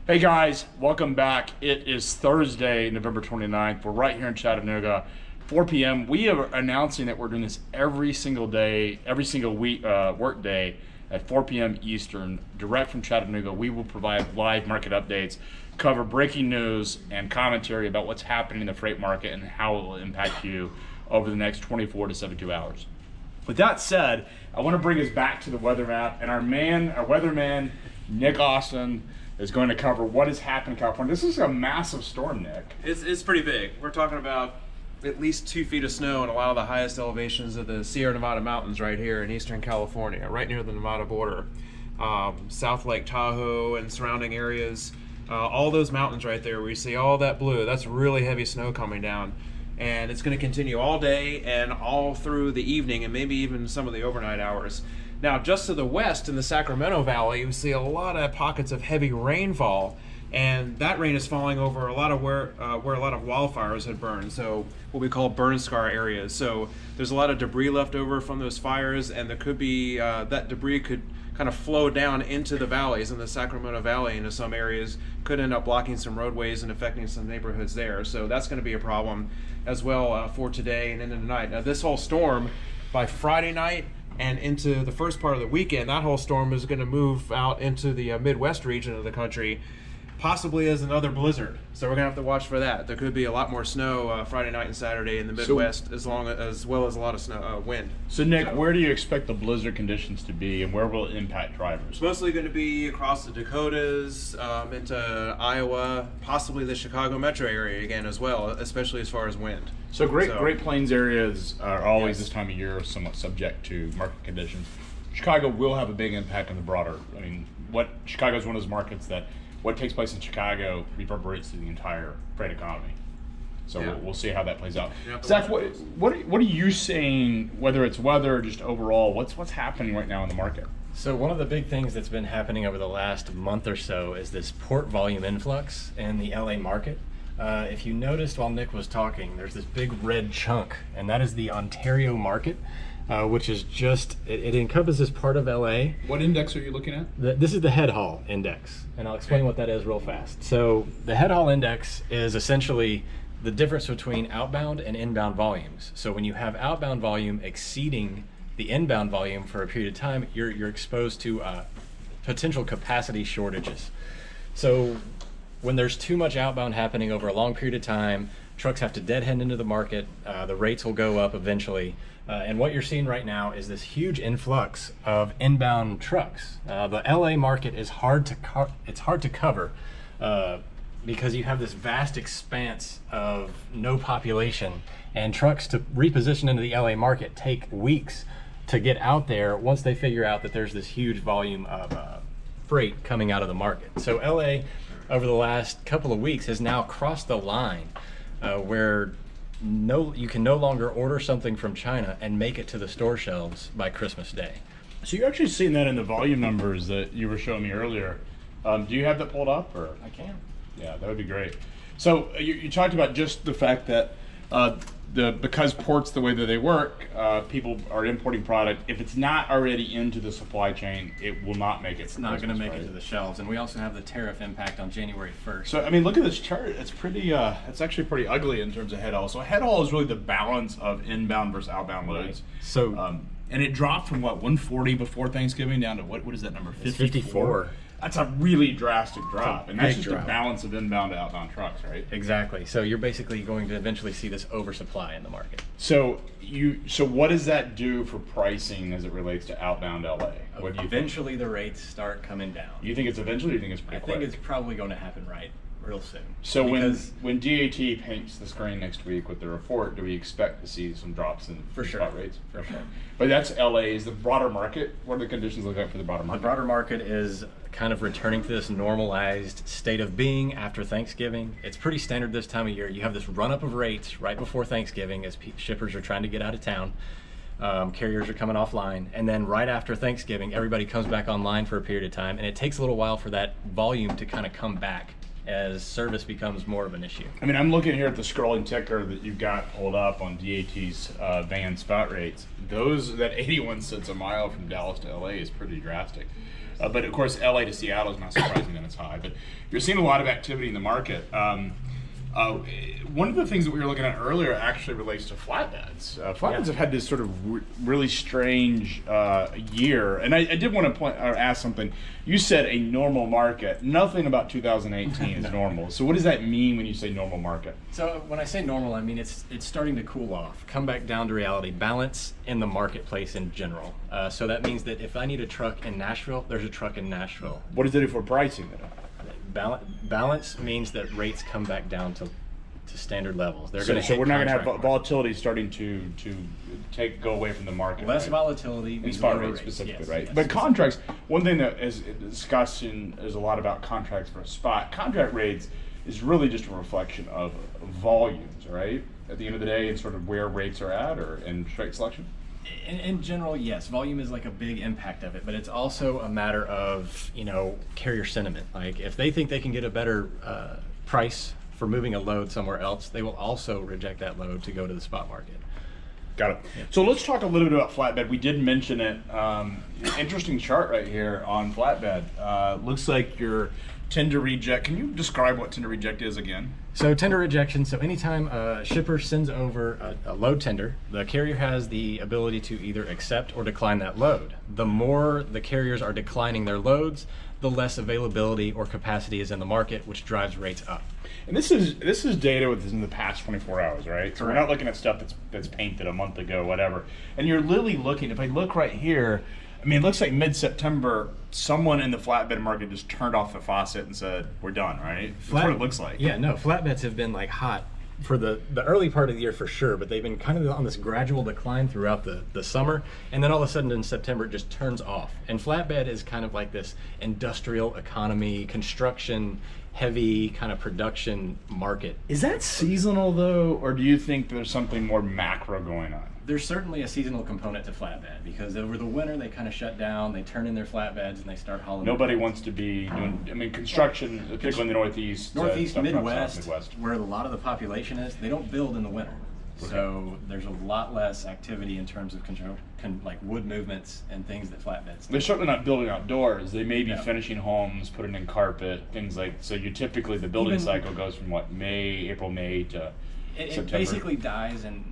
Hey guys, welcome back. It is Thursday, November 29th. We're right here in Chattanooga, 4 p.m. We are announcing that we're doing this every single day, every single week, work day at 4 p.m. Eastern, direct from Chattanooga. We will provide live market updates, cover breaking news and commentary about what's happening in the freight market and how it will impact you over the next 24 to 72 hours. With that said, I want to bring us back to the weather map, and our weatherman, Nick Austin, is going to cover what has happened in California. This is a massive storm, Nick. It's pretty big. We're talking about at least 2 feet of snow in a lot of the highest elevations of the Sierra Nevada mountains right here in eastern California, right near the Nevada border. South Lake Tahoe and surrounding areas, all those mountains right there where you see all that blue, that's really heavy snow coming down. And it's going to continue all day and all through the evening and maybe even some of the overnight hours. Now, just to the west in the Sacramento Valley, you see a lot of pockets of heavy rainfall, and that rain is falling over a lot of where a lot of wildfires had burned, so what we call burn scar areas. So there's a lot of debris left over from those fires, and there could be that debris could kind of flow down into the valleys in the Sacramento Valley into some areas, could end up blocking some roadways and affecting some neighborhoods there. So that's going to be a problem as well for today and into the night. Now, this whole storm, by Friday night and into the first part of the weekend, that whole storm is going to move out into the Midwest region of the country, possibly as another blizzard. So we're going to have to watch for that. There could be a lot more snow Friday night and Saturday in the Midwest, as well as a lot of snow, wind. So Nick, where do you expect the blizzard conditions to be, and where will it impact drivers? It's mostly going to be across the Dakotas, into Iowa, possibly the Chicago metro area again as well, especially as far as wind. So Great Plains areas are always this time of year somewhat subject to market conditions. Chicago will have a big impact on the broader. I mean, Chicago is one of those markets that what takes place in Chicago reverberates through the entire freight economy. So we'll see how that plays out. Zach, what are you seeing, whether it's weather or just overall, what's happening right now in the market? So one of the big things that's been happening over the last month or so is this port volume influx in the LA market. If you noticed while Nick was talking, there's this big red chunk, and that is the Ontario market, which is it encompasses part of LA. What index are you looking at? This is the Headall Index, and I'll explain what that is real fast. So the Headall Index is essentially the difference between outbound and inbound volumes. So when you have outbound volume exceeding the inbound volume for a period of time, you're exposed to potential capacity shortages. So when there's too much outbound happening over a long period of time, trucks have to deadhead into the market, the rates will go up eventually, and what you're seeing right now is this huge influx of inbound trucks. The LA market is hard to cover because you have this vast expanse of no population, and trucks to reposition into the LA market take weeks to get out there once they figure out that there's this huge volume of freight coming out of the market. So LA, over the last couple of weeks, has now crossed the line where you can no longer order something from China and make it to the store shelves by Christmas Day. So you're actually seeing that in the volume numbers that you were showing me earlier. Do you have that pulled up? Or I can. Yeah, that would be great. So you talked about just the fact that because ports the way that they work, people are importing product. If it's not already into the supply chain, it will not make it. It's not going to make it to the shelves, and we also have the tariff impact on January 1st. So I mean, look at this chart. It's pretty. It's actually pretty ugly in terms of Headall. So Headall is really the balance of inbound versus outbound loads. Right. So and it dropped from what 140 before Thanksgiving down to what is that number? 54. That's a really drastic drop, and that's just a balance of inbound to outbound trucks, right? Exactly. So you're basically going to eventually see this oversupply in the market. So what does that do for pricing as it relates to outbound LA? What do you eventually think? The rates start coming down. You think it's eventually? Or you think it's pretty quick? I think it's probably going to happen real soon. So when DAT paints the screen next week with the report, do we expect to see some drops in spot rates? For sure. But that's LA. Is the broader market? What are the conditions look like for the broader market? The broader market is kind of returning to this normalized state of being after Thanksgiving. It's pretty standard this time of year. You have this run up of rates right before Thanksgiving as shippers are trying to get out of town. Carriers are coming offline, and then right after Thanksgiving, everybody comes back online for a period of time, and it takes a little while for that volume to kind of come back as service becomes more of an issue. I mean, I'm looking here at the scrolling ticker that you've got pulled up on DAT's van spot rates. That 81 cents a mile from Dallas to LA is pretty drastic. But of course, LA to Seattle is not surprising that it's high. But you're seeing a lot of activity in the market. One of the things that we were looking at earlier actually relates to flatbeds. Flatbeds have had this sort of really strange year, and I did want to point or ask something. You said a normal market. Nothing about 2018 is normal. So what does that mean when you say normal market? So when I say normal, I mean it's starting to cool off, come back down to reality, balance in the marketplace in general. So that means that if I need a truck in Nashville, there's a truck in Nashville. What does it do for pricing then? Balance means that rates come back down to standard levels. They're So we're not going to have volatility starting to go away from the market. Less right? volatility In means spot lower rates rates. specifically, Yes, right? yes. But contracts, one thing that is discussed is a lot about contracts for a spot. Contract rates is really just a reflection of volumes, right? At the end of the day, and sort of where rates are at, or in straight selection. In general, yes, volume is like a big impact of it, but it's also a matter of, carrier sentiment. Like if they think they can get a better price for moving a load somewhere else, they will also reject that load to go to the spot market. Got it. Yeah. So let's talk a little bit about flatbed. We did mention it. Interesting chart right here on flatbed. Looks like your tender reject. Can you describe what tender reject is again? So tender rejection, so anytime a shipper sends over a load tender, the carrier has the ability to either accept or decline that load. The more the carriers are declining their loads, the less availability or capacity is in the market, which drives rates up. And this is data within the past 24 hours, right? So we're Correct. not looking at stuff that's painted a month ago, whatever. And you're literally looking, if I look right here, I mean, it looks like mid-September, someone in the flatbed market just turned off the faucet and said, we're done, right? That's what it looks like. Yeah, no, flatbeds have been like hot for the early part of the year for sure, but they've been kind of on this gradual decline throughout the summer, and then all of a sudden in September it just turns off. And flatbed is kind of like this industrial economy, construction, heavy kind of production market. Is that seasonal though, or do you think there's something more macro going on? There's certainly a seasonal component to flatbed because over the winter they kind of shut down, they turn in their flatbeds and they start hauling. Nobody wants to be doing, I mean, construction, particularly in the Northeast. Northeast, stuff drops off Midwest, where a lot of the population is, they don't build in the winter. Okay. So there's a lot less activity in terms of like wood movements and things that flatbeds do. They're certainly not building outdoors. They may be No. finishing homes, putting in carpet, things like, so you typically, the building Even- cycle goes from what, April, May to It September? basically dies in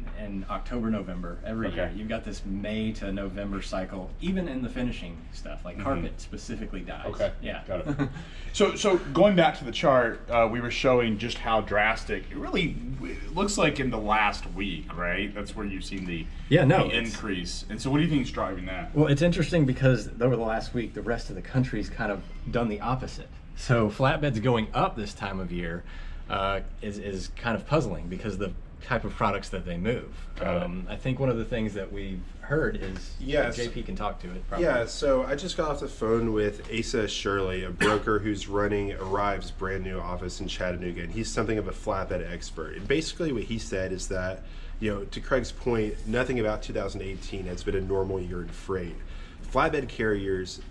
October, November every year. Okay. You've got this May to November cycle, even in the finishing stuff, like carpet specifically dies. Okay, Yeah. got it. So going back to the chart, we were showing just how drastic, it looks like in the last week, right? That's where you've seen the increase. And so what do you think is driving that? Well, it's interesting because over the last week, the rest of the country's kind of done the opposite. So flatbeds going up this time of year is kind of puzzling because the type of products that they move. I think one of the things that we've heard is JP can talk to it. Probably. Yeah, so I just got off the phone with Asa Shirley, a broker who's running Arrive's brand new office in Chattanooga, and he's something of a flatbed expert. And basically what he said is that, to Craig's point, nothing about 2018 has been a normal year in freight. Flatbed carriers,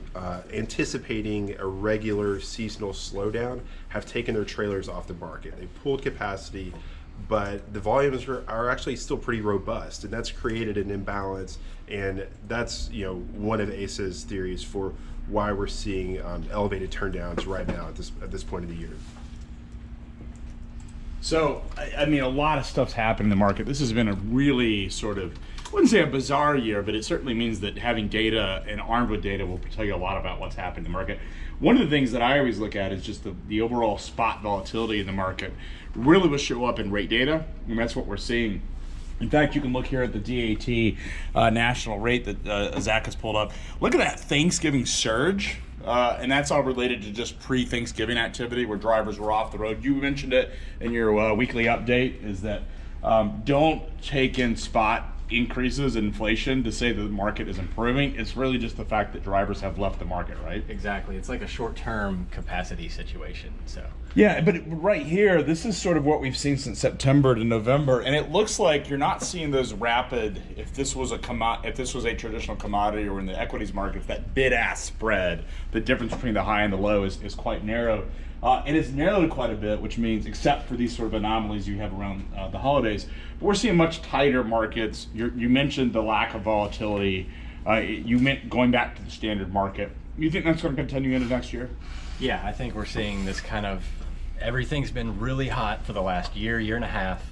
anticipating a regular seasonal slowdown, have taken their trailers off the market. They pulled capacity, but the volumes are actually still pretty robust, and that's created an imbalance. And that's one of Asa's theories for why we're seeing elevated turndowns right now at this point of the year. So, I mean, a lot of stuff's happened in the market. This has been a really sort of, I wouldn't say a bizarre year, but it certainly means that having data and armed with data will tell you a lot about what's happened in the market. One of the things that I always look at is just the overall spot volatility in the market really will show up in rate data, and that's what we're seeing. In fact, you can look here at the DAT national rate that Zach has pulled up. Look at that Thanksgiving surge. And that's all related to just pre-Thanksgiving activity where drivers were off the road. You mentioned it in your weekly update, is that don't take in spot increases in inflation to say that the market is improving. It's really just the fact that drivers have left the market, right? Exactly. It's like a short-term capacity situation. So yeah, but right here, this is sort of what we've seen since September to November, and it looks like you're not seeing those rapid. If this was a traditional commodity or in the equities market, if that bid-ask spread, the difference between the high and the low is quite narrow. And it's narrowed quite a bit, which means, except for these sort of anomalies you have around the holidays, but we're seeing much tighter markets. You mentioned the lack of volatility. You meant going back to the standard market. You think that's going to continue into next year? Yeah, I think we're seeing this kind of, everything's been really hot for the last year and a half.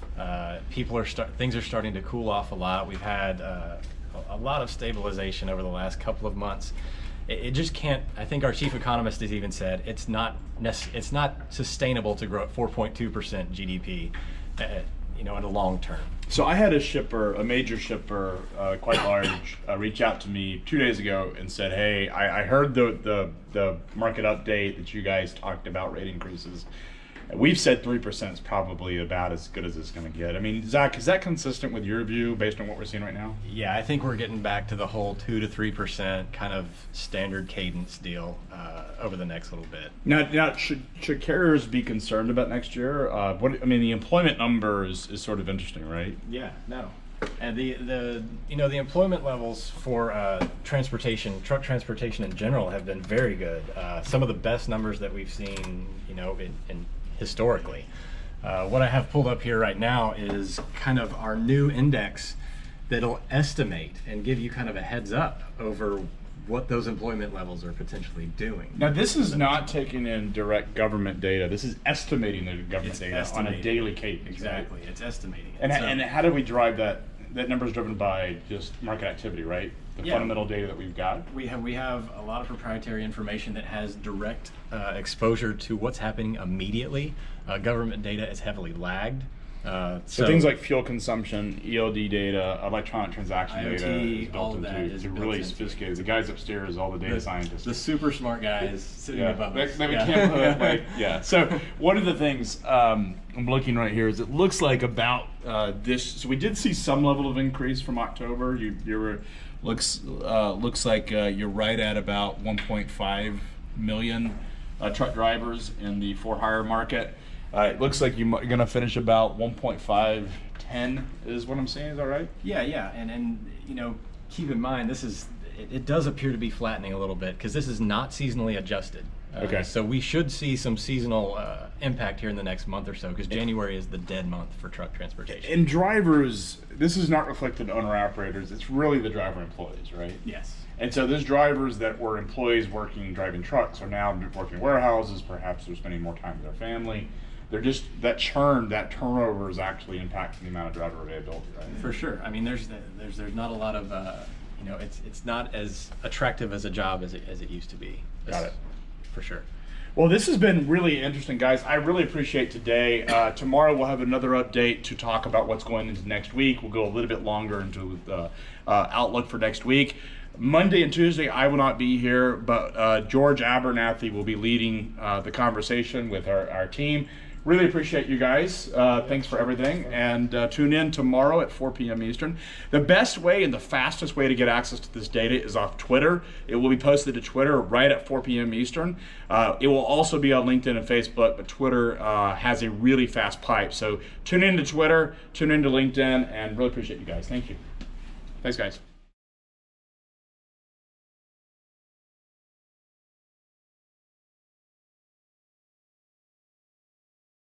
Things are starting to cool off a lot. We've had a lot of stabilization over the last couple of months. It just can't. I think our chief economist has even said it's not sustainable to grow at 4.2% GDP, in a long term. So I had a major shipper, quite large, reach out to me 2 days ago and said, "Hey, I heard the market update that you guys talked about rate increases. We've said 3% is probably about as good as it's going to get." I mean, Zach, is that consistent with your view based on what we're seeing right now? Yeah, I think we're getting back to the whole 2 to 3% kind of standard cadence deal over the next little bit. Now should carriers be concerned about next year? The employment number is sort of interesting, right? Yeah, no. And the employment levels for transportation, truck transportation in general, have been very good. Some of the best numbers that we've seen, in historically. What I have pulled up here right now is kind of our new index that'll estimate and give you kind of a heads up over what those employment levels are potentially doing. Now, this is not taking in direct government data. This is estimating the government data on a daily cadence. Exactly, right? It's estimating. And how do we drive that? That number is driven by just market activity, right? The fundamental data that we've got. We have a lot of proprietary information that has direct exposure to what's happening immediately. Government data is heavily lagged. So things like fuel consumption, ELD data, electronic transaction IoT, data is built all of into. that is They're built really into. sophisticated. The guys upstairs, all the data scientists. The super smart guys sitting above us. That we can't put, yeah. So one of the things I'm looking right here is it looks like about this. So we did see some level of increase from October. Looks like you're right at about 1.5 million truck drivers in the for-hire market. It looks like you're going to finish about 1.510 is what I'm saying. Is that right? Yeah, and keep in mind it does appear to be flattening a little bit because this is not seasonally adjusted. Okay. So we should see some seasonal impact here in the next month or so because January is the dead month for truck transportation. And drivers, this is not reflected on owner-operators. It's really the driver employees, right? Yes. And so those drivers that were employees driving trucks are now working warehouses. Perhaps they're spending more time with their family. They're just, that turnover is actually impacting the amount of driver availability, right? For sure. I mean, there's not a lot of, it's not as attractive as a job as it used to be. Got it. For sure. Well, this has been really interesting, guys. I really appreciate today. Tomorrow we'll have another update to talk about what's going into next week. We'll go a little bit longer into the outlook for next week. Monday and Tuesday I will not be here, but George Abernathy will be leading the conversation with our team. Really appreciate you guys. Thanks for everything. And tune in tomorrow at 4 p.m. Eastern. The best way and the fastest way to get access to this data is off Twitter. It will be posted to Twitter right at 4 p.m. Eastern. It will also be on LinkedIn and Facebook, but Twitter has a really fast pipe. So tune in to Twitter, tune in to LinkedIn, and really appreciate you guys. Thank you. Thanks, guys.